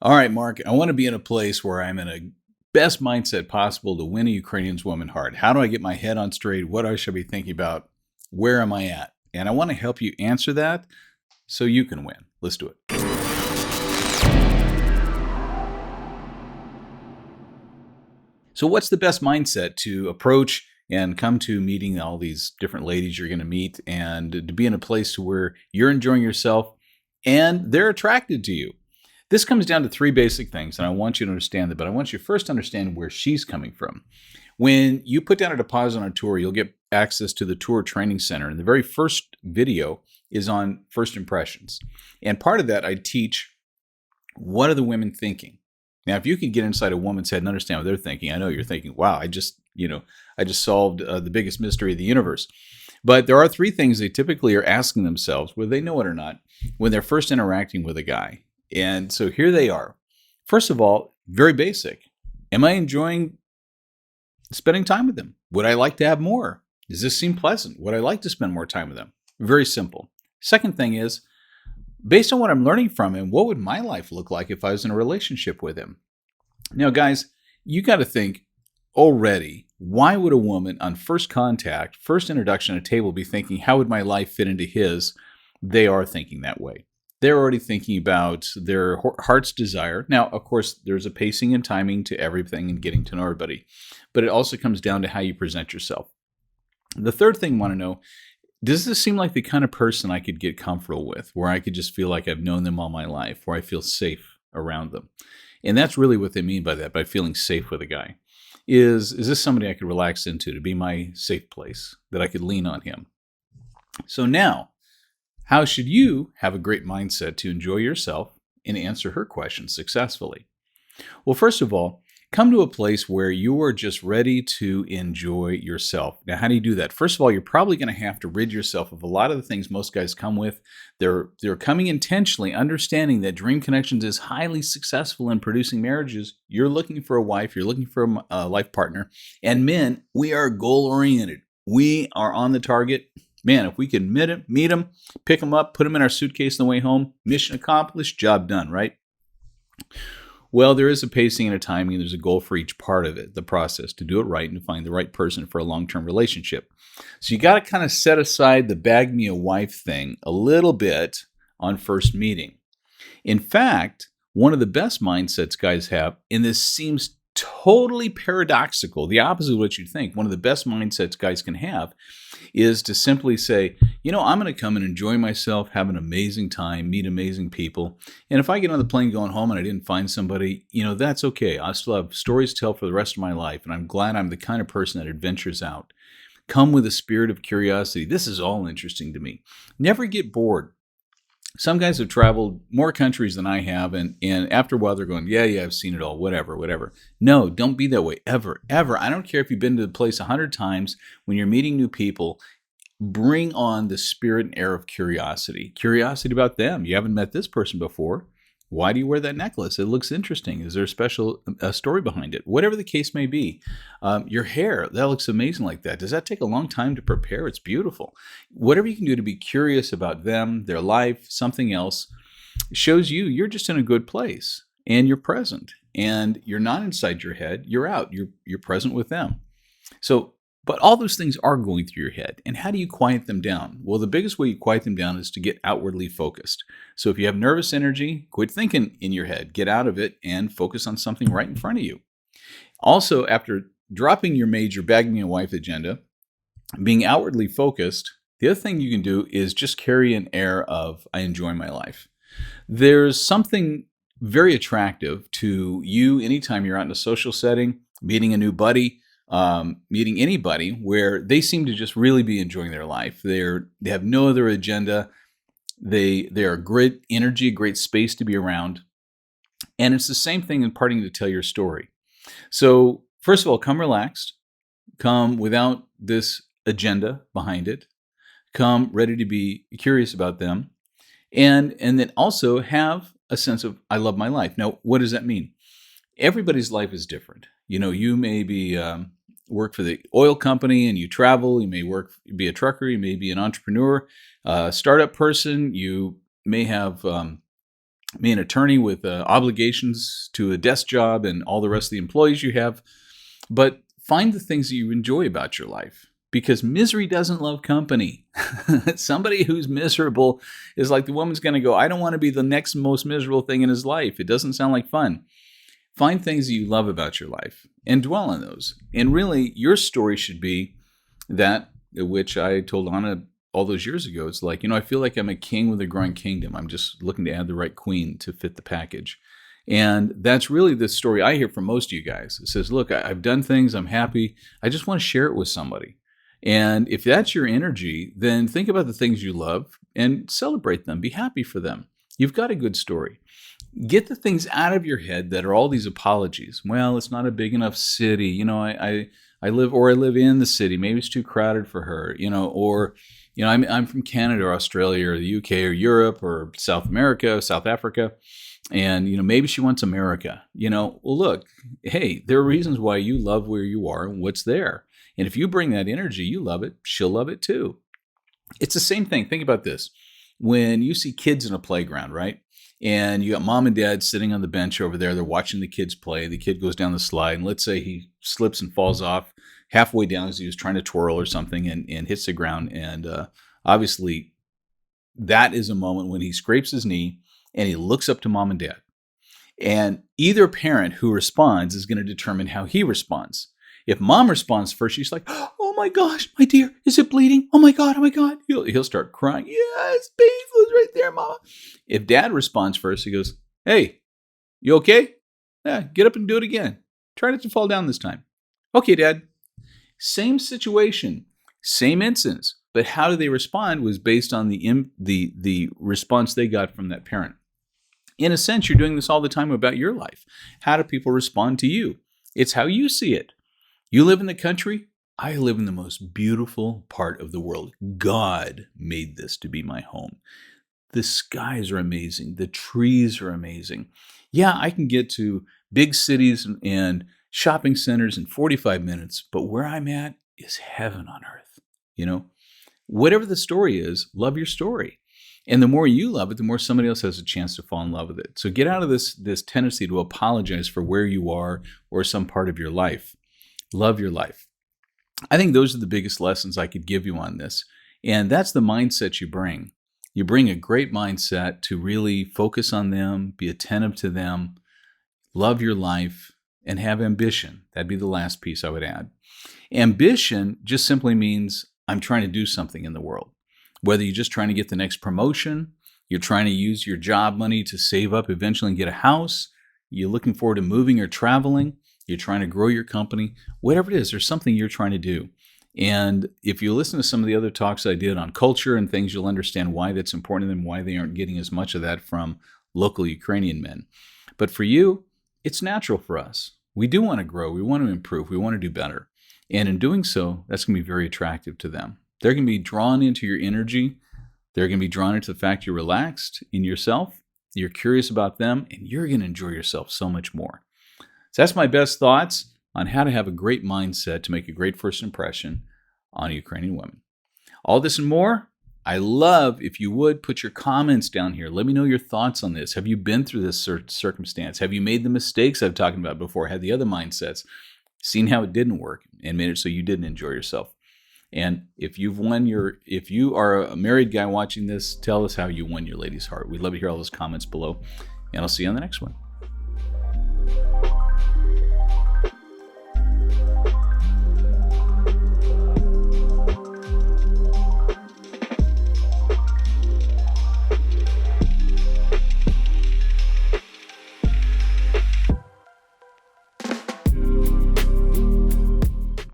All right, Mark, I want to be in a place where I'm in a best mindset possible to win a Ukrainian's woman heart. How do I get my head on straight? What I should be thinking about? Where am I at? And I want to help you answer that so you can win. Let's do it. So, what's the best mindset to approach and come to meeting all these different ladies you're going to meet and to be in a place to where you're enjoying yourself and they're attracted to you? This comes down to three basic things, and I want you to understand that, but I want you first to understand where she's coming from. When you put down a deposit on a tour, you'll get access to the tour training center, and the very first video is on first impressions. And part of that, I teach what are the women thinking. Now, if you can get inside a woman's head and understand what they're thinking, I know you're thinking, wow, I just solved the biggest mystery of the universe. But there are three things they typically are asking themselves, whether they know it or not, when they're first interacting with a guy. And so here they are. First of all, very basic. Am I enjoying spending time with them? Would I like to have more? Does this seem pleasant? Would I like to spend more time with them? Very simple. Second thing is, based on what I'm learning from him, what would my life look like if I was in a relationship with him? Now, guys, you got to think already, why would a woman on first contact, first introduction at a table be thinking, how would my life fit into his? They are thinking that way. They're already thinking about their heart's desire. Now, of course, there's a pacing and timing to everything and getting to know everybody, but it also comes down to how you present yourself. The third thing I want to know, does this seem like the kind of person I could get comfortable with, where I could just feel like I've known them all my life, where I feel safe around them? And that's really what they mean by that, by feeling safe with a guy. Is this somebody I could relax into, to be my safe place, that I could lean on him? So now, how should you have a great mindset to enjoy yourself and answer her questions successfully? Well, first of all, come to a place where you are just ready to enjoy yourself. Now, how do you do that? First of all, you're probably going to have to rid yourself of a lot of the things most guys come with. They're coming intentionally, understanding that Dream Connections is highly successful in producing marriages. You're looking for a wife. You're looking for a life partner. And men, we are goal-oriented. We are on the target. Man, if we can meet them, pick them up, put them in our suitcase on the way home, mission accomplished, job done, right? Well, there is a pacing and a timing, and there's a goal for each part of it, the process, to do it right and to find the right person for a long-term relationship. So you got to kind of set aside the bag me a wife thing a little bit on first meeting. In fact, one of the best mindsets guys have, and this seems totally paradoxical, the opposite of what you'd think, one of the best mindsets guys can have is to simply say, I'm going to come and enjoy myself, have an amazing time, meet amazing people. And if I get on the plane going home and I didn't find somebody, that's okay. I still have stories to tell for the rest of my life. And I'm glad I'm the kind of person that adventures out. Come with a spirit of curiosity. This is all interesting to me. Never get bored. Some guys have traveled more countries than I have, and after a while they're going, yeah, I've seen it all, whatever. No, don't be that way, ever. I don't care if you've been to the place 100 times. When you're meeting new people, bring on the spirit and air of curiosity. Curiosity about them. You haven't met this person before. Why do you wear that necklace? It looks interesting. Is there a special story behind it? Whatever the case may be. Your hair, that looks amazing like that. Does that take a long time to prepare? It's beautiful. Whatever you can do to be curious about them, their life, something else, shows you're just in a good place and you're present and you're not inside your head. You're out. You're present with them. But all those things are going through your head. And how do you quiet them down? Well, the biggest way you quiet them down is to get outwardly focused. So if you have nervous energy, quit thinking in your head. Get out of it and focus on something right in front of you. Also, after dropping your major bag me a wife agenda, being outwardly focused, the other thing you can do is just carry an air of, I enjoy my life. There's something very attractive to you anytime you're out in a social setting, meeting a new buddy, meeting anybody where they seem to just really be enjoying their life. They have no other agenda. They are great energy, great space to be around. And it's the same thing in parting to tell your story. So first of all, come relaxed, come without this agenda behind it, come ready to be curious about them. And then also have a sense of, I love my life. Now, what does that mean? Everybody's life is different. You may be work for the oil company and you travel. You may be a trucker. You may be an entrepreneur, startup person. You may have be an attorney with obligations to a desk job and all the rest of the employees you have. But find the things that you enjoy about your life, because misery doesn't love company. Somebody who's miserable is like the woman's going to go, I don't want to be the next most miserable thing in his life. It doesn't sound like fun. Find things that you love about your life and dwell on those. And really, your story should be that which I told Anna all those years ago. It's like, I feel like I'm a king with a growing kingdom. I'm just looking to add the right queen to fit the package. And that's really the story I hear from most of you guys. It says, look, I've done things. I'm happy. I just want to share it with somebody. And if that's your energy, then think about the things you love and celebrate them. Be happy for them. You've got a good story. Get the things out of your head that are all these apologies. Well, it's not a big enough city. I live in the city. Maybe it's too crowded for her. I'm from Canada or Australia or the UK or Europe or South America, South Africa. And, maybe she wants America. Well, look, hey, there are reasons why you love where you are and what's there. And if you bring that energy, you love it, she'll love it too. It's the same thing. Think about this. When you see kids in a playground, right? And you got mom and dad sitting on the bench over there. They're watching the kids play. The kid goes down the slide, and let's say he slips and falls off halfway down as he was trying to twirl or something and hits the ground. And obviously, that is a moment when he scrapes his knee and he looks up to mom and dad. And either parent who responds is going to determine how he responds. If mom responds first, she's like, oh my gosh, my dear, is it bleeding? Oh my God, oh my God. He'll start crying. Yeah, it's painful. It's right there, mama. If dad responds first, he goes, hey, you okay? Yeah, get up and do it again. Try not to fall down this time. Okay, dad. Same situation, same instance, but how do they respond was based on the response they got from that parent. In a sense, you're doing this all the time about your life. How do people respond to you? It's how you see it. You live in the country. I live in the most beautiful part of the world. God made this to be my home. The skies are amazing. The trees are amazing. Yeah, I can get to big cities and shopping centers in 45 minutes, but where I'm at is heaven on earth. Whatever the story is, love your story. And the more you love it, the more somebody else has a chance to fall in love with it. So get out of this tendency to apologize for where you are or some part of your life. Love your life. I think those are the biggest lessons I could give you on this. And that's the mindset you bring. You bring a great mindset to really focus on them, be attentive to them, love your life, and have ambition. That'd be the last piece I would add. Ambition just simply means I'm trying to do something in the world. Whether you're just trying to get the next promotion, you're trying to use your job money to save up eventually and get a house, you're looking forward to moving or traveling, you're trying to grow your company, whatever it is, there's something you're trying to do. And if you listen to some of the other talks I did on culture and things, you'll understand why that's important and why they aren't getting as much of that from local Ukrainian men. But for you, it's natural for us. We do want to grow. We want to improve. We want to do better. And in doing so, that's going to be very attractive to them. They're going to be drawn into your energy. They're going to be drawn into the fact you're relaxed in yourself. You're curious about them, and you're going to enjoy yourself so much more. So that's my best thoughts on how to have a great mindset to make a great first impression on Ukrainian women. All this and more, I love if you would put your comments down here. Let me know your thoughts on this. Have you been through this circumstance? Have you made the mistakes I've talked about before? Had the other mindsets? Seen how it didn't work and made it so you didn't enjoy yourself? And if you are a married guy watching this, tell us how you won your lady's heart. We'd love to hear all those comments below. And I'll see you on the next one.